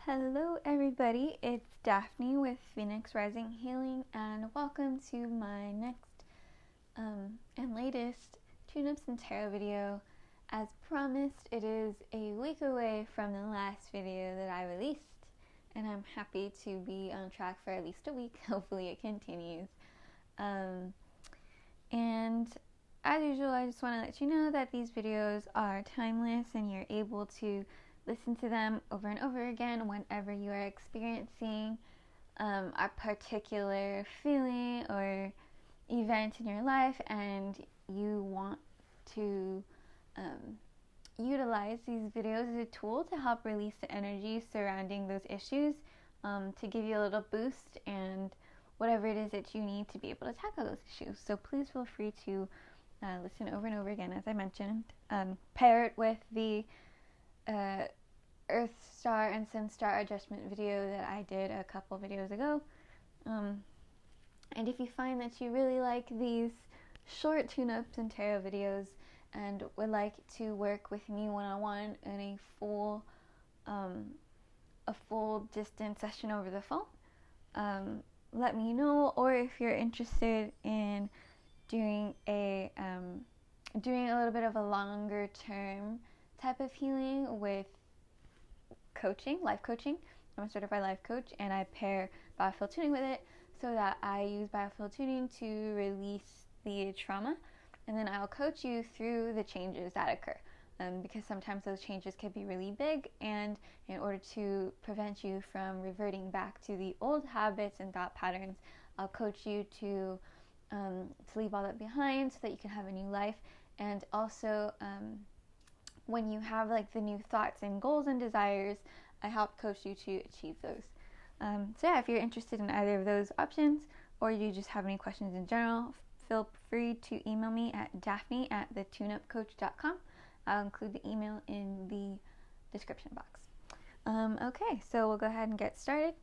Hello everybody, it's Daphne with Phoenix Rising Healing, and welcome to my next and latest TuneUps Tarot video. As promised, it is a week away from the last video that I released, and I'm happy to be on track for at least a week. Hopefully it continues. And as usual, I just want to let you know that these videos are timeless and you're able to listen to them over and over again whenever you are experiencing a particular feeling or event in your life and you want to utilize these videos as a tool to help release the energy surrounding those issues, to give you a little boost and whatever it is that you need to be able to tackle those issues. So please feel free to listen over and over again, as I mentioned. Pair it with the Earth Star and Sun Star adjustment video that I did a couple videos ago. And if you find that you really like these short tune-ups and tarot videos and would like to work with me one-on-one in a full distance session over the phone, let me know. Or if you're interested in doing a little bit of a longer term type of healing with coaching, life coaching. I'm a certified life coach, and I pair Biofield Tuning with it so that I use Biofield Tuning to release the trauma, and then I'll coach you through the changes that occur, because sometimes those changes can be really big, and in order to prevent you from reverting back to the old habits and thought patterns, I'll coach you to leave all that behind so that you can have a new life. And also, when you have like the new thoughts and goals and desires, I help coach you to achieve those. So yeah, if you're interested in either of those options, or you just have any questions in general, feel free to email me at daphne@thetuneupcoach.com. I'll include the email in the description box. Okay, so we'll go ahead and get started.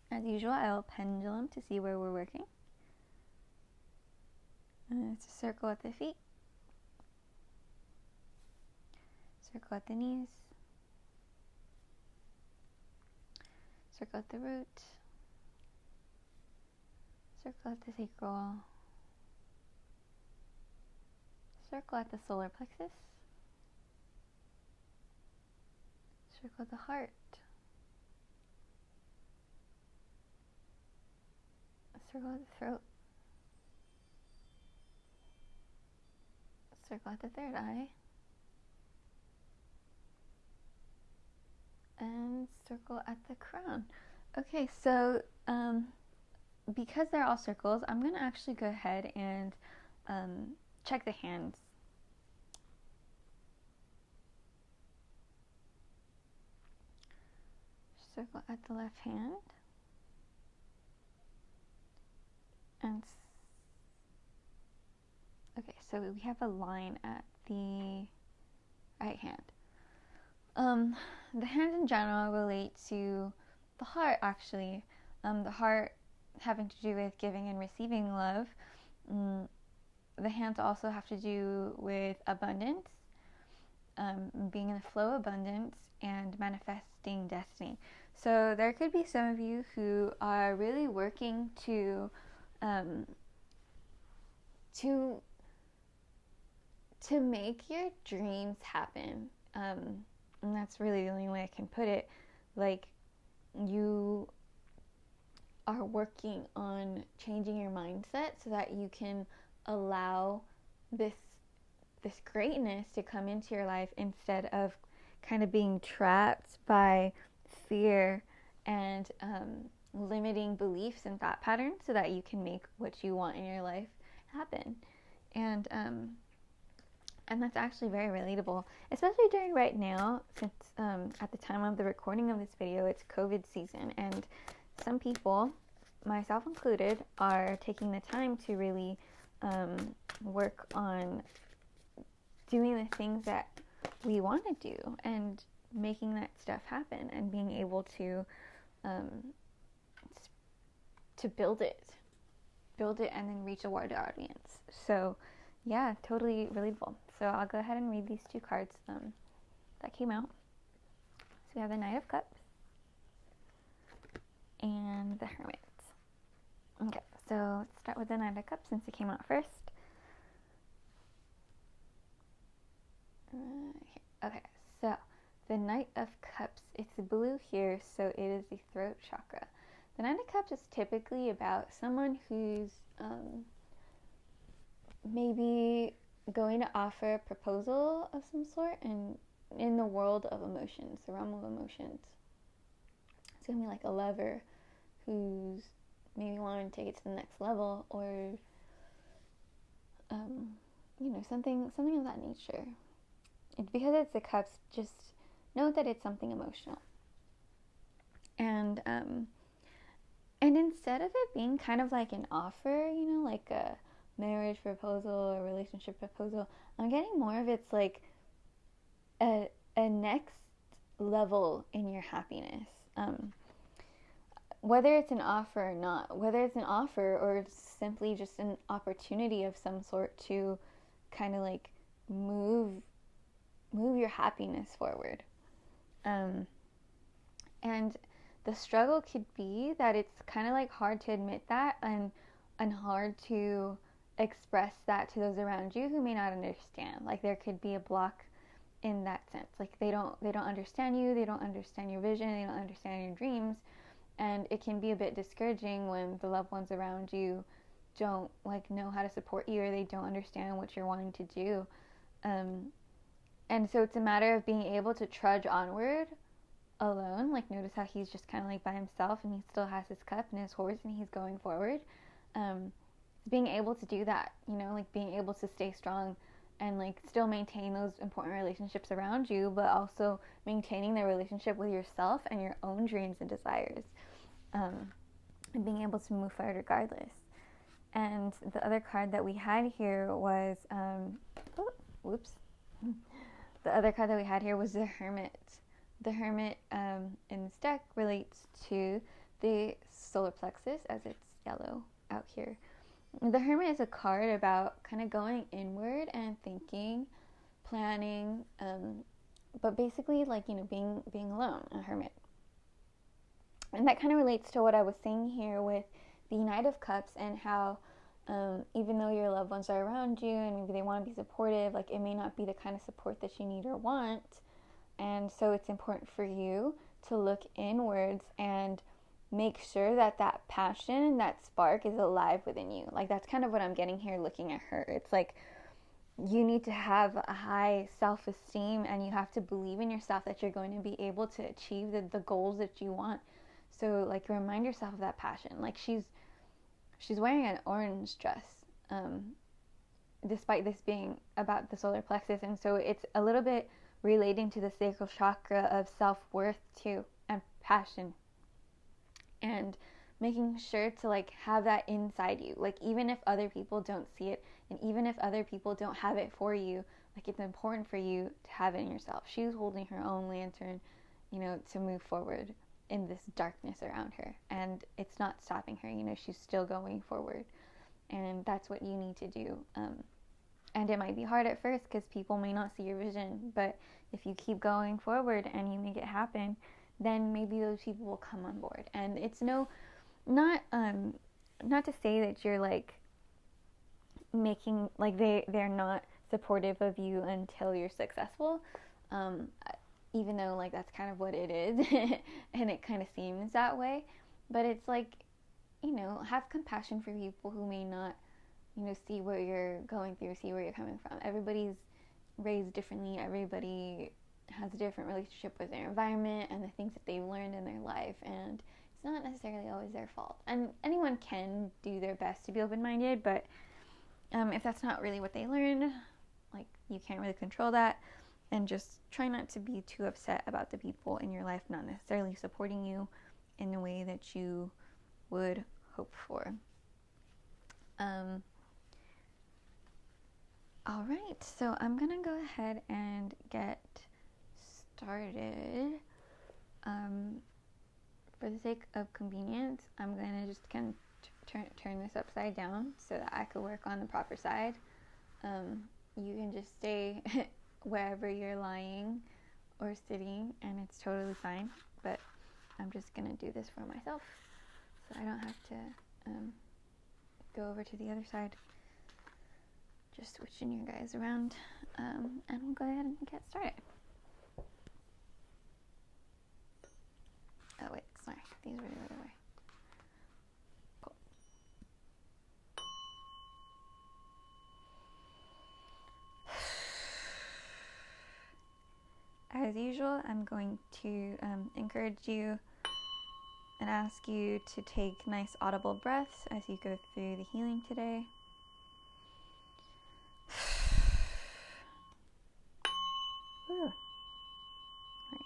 As usual, I'll pendulum to see where we're working. It's a circle at the feet. Circle at the knees, circle at the root, circle at the sacral, circle at the solar plexus, circle at the heart, circle at the throat, circle at the third eye, and circle at the crown. Okay, so because they're all circles, I'm going to actually go ahead and check the hands. Circle at the left hand, and okay, so we have a line at the right hand. The hands in general relate to the heart, actually. The heart having to do with giving and receiving love. The hands also have to do with abundance, being in the flow of abundance, and manifesting destiny. So there could be some of you who are really working to make your dreams happen. And that's really the only way I can put it. Like, you are working on changing your mindset so that you can allow this greatness to come into your life, instead of kind of being trapped by fear and limiting beliefs and thought patterns, so that you can make what you want in your life happen. And that's actually very relatable, especially during right now, since at the time of the recording of this video, it's COVID season, and some people, myself included, are taking the time to really work on doing the things that we want to do and making that stuff happen, and being able to build it and then reach a wider audience. So yeah, totally relatable. So I'll go ahead and read these two cards that came out. So we have the Knight of Cups and the Hermit. Okay, so let's start with the Knight of Cups since it came out first. Okay, so the Knight of Cups, it's blue here, so it is the throat chakra. The Knight of Cups is typically about someone who's maybe going to offer a proposal of some sort and in the world of emotions, the realm of emotions. It's going to be like a lover who's maybe wanting to take it to the next level, or something of that nature. Because it's the cups, just note that it's something emotional. And instead of it being kind of like an offer, like a marriage proposal or relationship proposal, I'm getting more of it's like a next level in your happiness. Whether it's an offer or not, whether it's an offer or simply just an opportunity of some sort to kind of like move your happiness forward. And the struggle could be that it's kind of like hard to admit that and hard to express that to those around you who may not understand. Like there could be a block in that sense. Like they don't understand you, they don't understand your vision, they don't understand your dreams, and it can be a bit discouraging when the loved ones around you don't like know how to support you, or they don't understand what you're wanting to do. And so it's a matter of being able to trudge onward alone. Like notice how he's just kind of like by himself and he still has his cup and his horse and he's going forward. Being able to do that, like being able to stay strong and like still maintain those important relationships around you, but also maintaining the relationship with yourself and your own dreams and desires, and being able to move forward regardless. And the other card that we had here was the other card that we had here was the Hermit. The Hermit in this deck relates to the solar plexus, as it's yellow out here. The Hermit is a card about kind of going inward and thinking, planning, but basically like, being alone, a hermit. And that kind of relates to what I was saying here with the Knight of Cups and how even though your loved ones are around you and maybe they want to be supportive, like it may not be the kind of support that you need or want. And so it's important for you to look inwards and make sure that passion, that spark is alive within you. Like that's kind of what I'm getting here looking at her. It's like you need to have a high self-esteem and you have to believe in yourself that you're going to be able to achieve the goals that you want. So like remind yourself of that passion. Like she's wearing an orange dress, despite this being about the solar plexus. And so it's a little bit relating to the sacral chakra of self-worth too, and passion. And making sure to like have that inside you. Like even if other people don't see it, and even if other people don't have it for you, like it's important for you to have it in yourself. She's holding her own lantern, to move forward in this darkness around her, and it's not stopping her. She's still going forward, and that's what you need to do. And it might be hard at first because people may not see your vision, but if you keep going forward and you make it happen, then maybe those people will come on board. And it's not to say that you're like making like they're not supportive of you until you're successful. Even though like that's kind of what it is and it kind of seems that way, but it's like, have compassion for people who may not, see what you're going through, see where you're coming from. Everybody's raised differently. Everybody has a different relationship with their environment and the things that they've learned in their life, and it's not necessarily always their fault. And anyone can do their best to be open-minded, but if that's not really what they learn, like you can't really control that. And just try not to be too upset about the people in your life not necessarily supporting you in the way that you would hope for. All right, so I'm going to go ahead and get started. For the sake of convenience, I'm going to just kind of turn this upside down so that I could work on the proper side. You can just stay wherever you're lying, or sitting, and it's totally fine, but I'm just gonna do this for myself so I don't have to go over to the other side. Just switching you guys around, and we'll go ahead and get started. Oh wait, sorry, these were the other way. Cool. As usual, I'm going to encourage you and ask you to take nice audible breaths as you go through the healing today. Whew. Nice.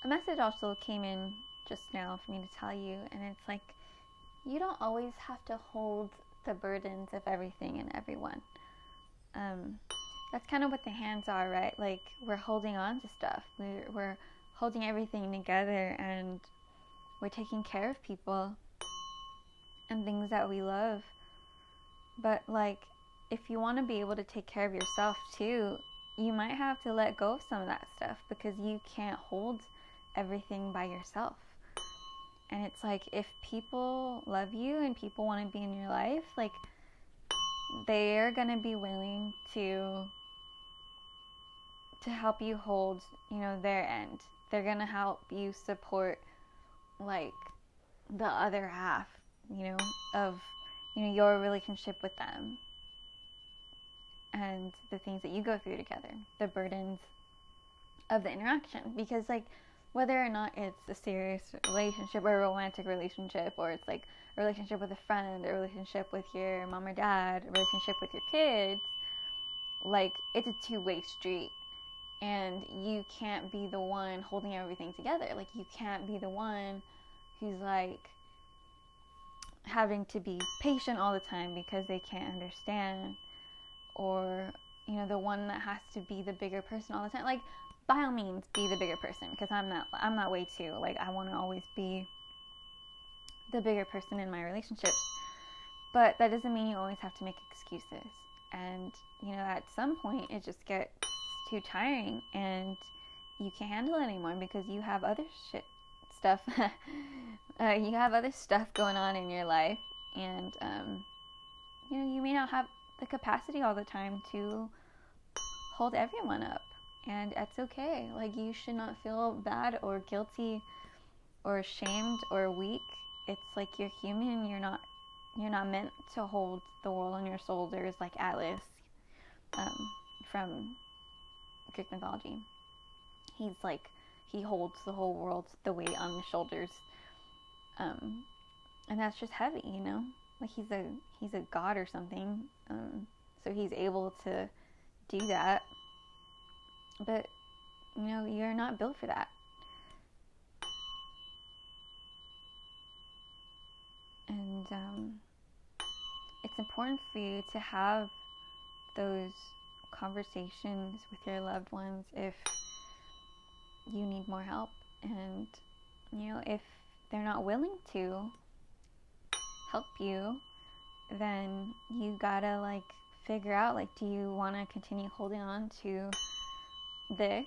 A message also came in just now for me to tell you, and it's like, you don't always have to hold the burdens of everything and everyone. That's kind of what the hands are, right? Like, we're holding on to stuff. We're holding everything together, and we're taking care of people and things that we love. But like, if you want to be able to take care of yourself too, you might have to let go of some of that stuff, because you can't hold everything by yourself. And it's like, if people love you and people want to be in your life, like, they're gonna be willing to help you hold, you know, their end. They're gonna help you support, like, the other half, you know, of, you know, your relationship with them, and the things that you go through together, the burdens of the interaction. Because, like, whether or not it's a serious relationship or a romantic relationship, or it's like a relationship with a friend, a relationship with your mom or dad, a relationship with your kids, like, it's a two-way street. And you can't be the one holding everything together. Like, you can't be the one who's like having to be patient all the time because they can't understand, or, you know, the one that has to be the bigger person all the time. Like, by all means, be the bigger person, because I'm that way too. Like, I want to always be the bigger person in my relationships, but that doesn't mean you always have to make excuses. And, you know, at some point it just gets too tiring and you can't handle it anymore, because you have other stuff you have other stuff going on in your life, and you know, you may not have the capacity all the time to hold everyone up. And that's okay. Like, you should not feel bad or guilty or ashamed or weak. It's like, you're human. You're not meant to hold the world on your shoulders like Atlas from Greek mythology. He's like, he holds the whole world, the weight on his shoulders, and that's just heavy, you know. Like, he's a god or something, so he's able to do that. But, you know, you're not built for that. And it's important for you to have those conversations with your loved ones if you need more help. And, you know, if they're not willing to help you, then you gotta, like, figure out, like, do you want to continue holding on to this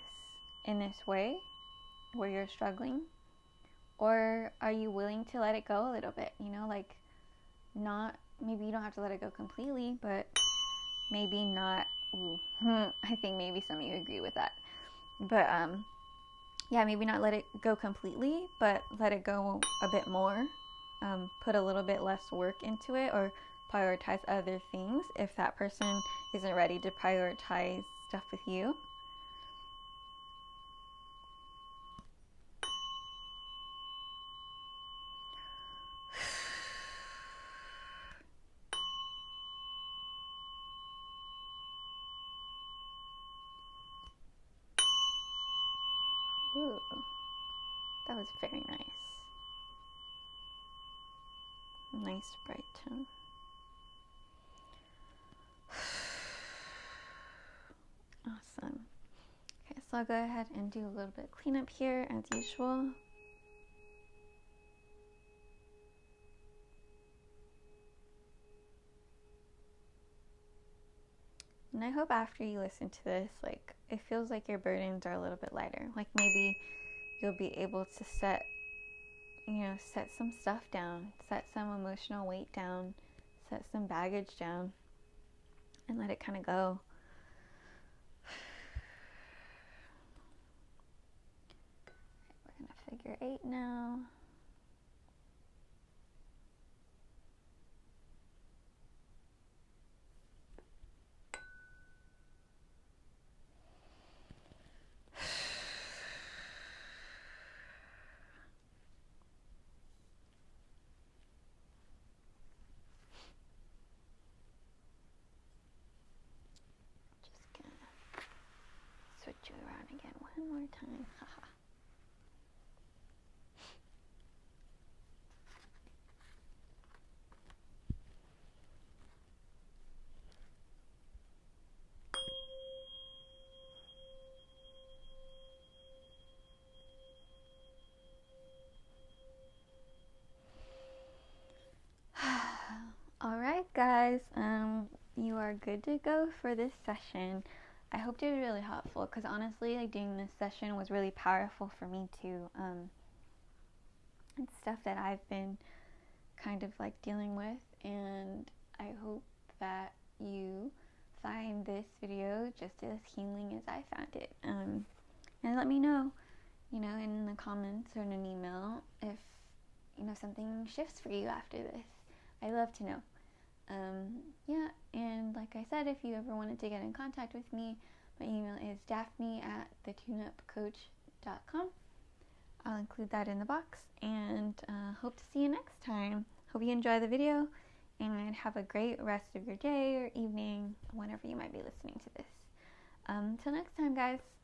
in this way where you're struggling, or are you willing to let it go a little bit? You know, like, not, maybe you don't have to let it go completely, but maybe not. I think maybe some of you agree with that, but yeah, maybe not let it go completely, but let it go a bit more. Put a little bit less work into it, or prioritize other things if that person isn't ready to prioritize stuff with you. Ooh, that was very nice. Nice bright tone. Awesome. Okay, so I'll go ahead and do a little bit of cleanup here as usual. And I hope after you listen to this, like, it feels like your burdens are a little bit lighter. Like maybe you'll be able to set some stuff down, set some emotional weight down, set some baggage down, and let it kind of go. We're gonna figure 8 now. Switch you around again one more time. Haha. Alright guys, you are good to go for this session. I hope it was really helpful, because honestly, like, doing this session was really powerful for me too. It's stuff that I've been kind of like dealing with, and I hope that you find this video just as healing as I found it. And let me know, in the comments or in an email if, something shifts for you after this. I love to know. Yeah, and like I said, if you ever wanted to get in contact with me, my email is daphne@thetuneupcoach.com. I'll include that in the box, and hope to see you next time. Hope you enjoy the video, and have a great rest of your day or evening, whenever you might be listening to this. Till next time, guys.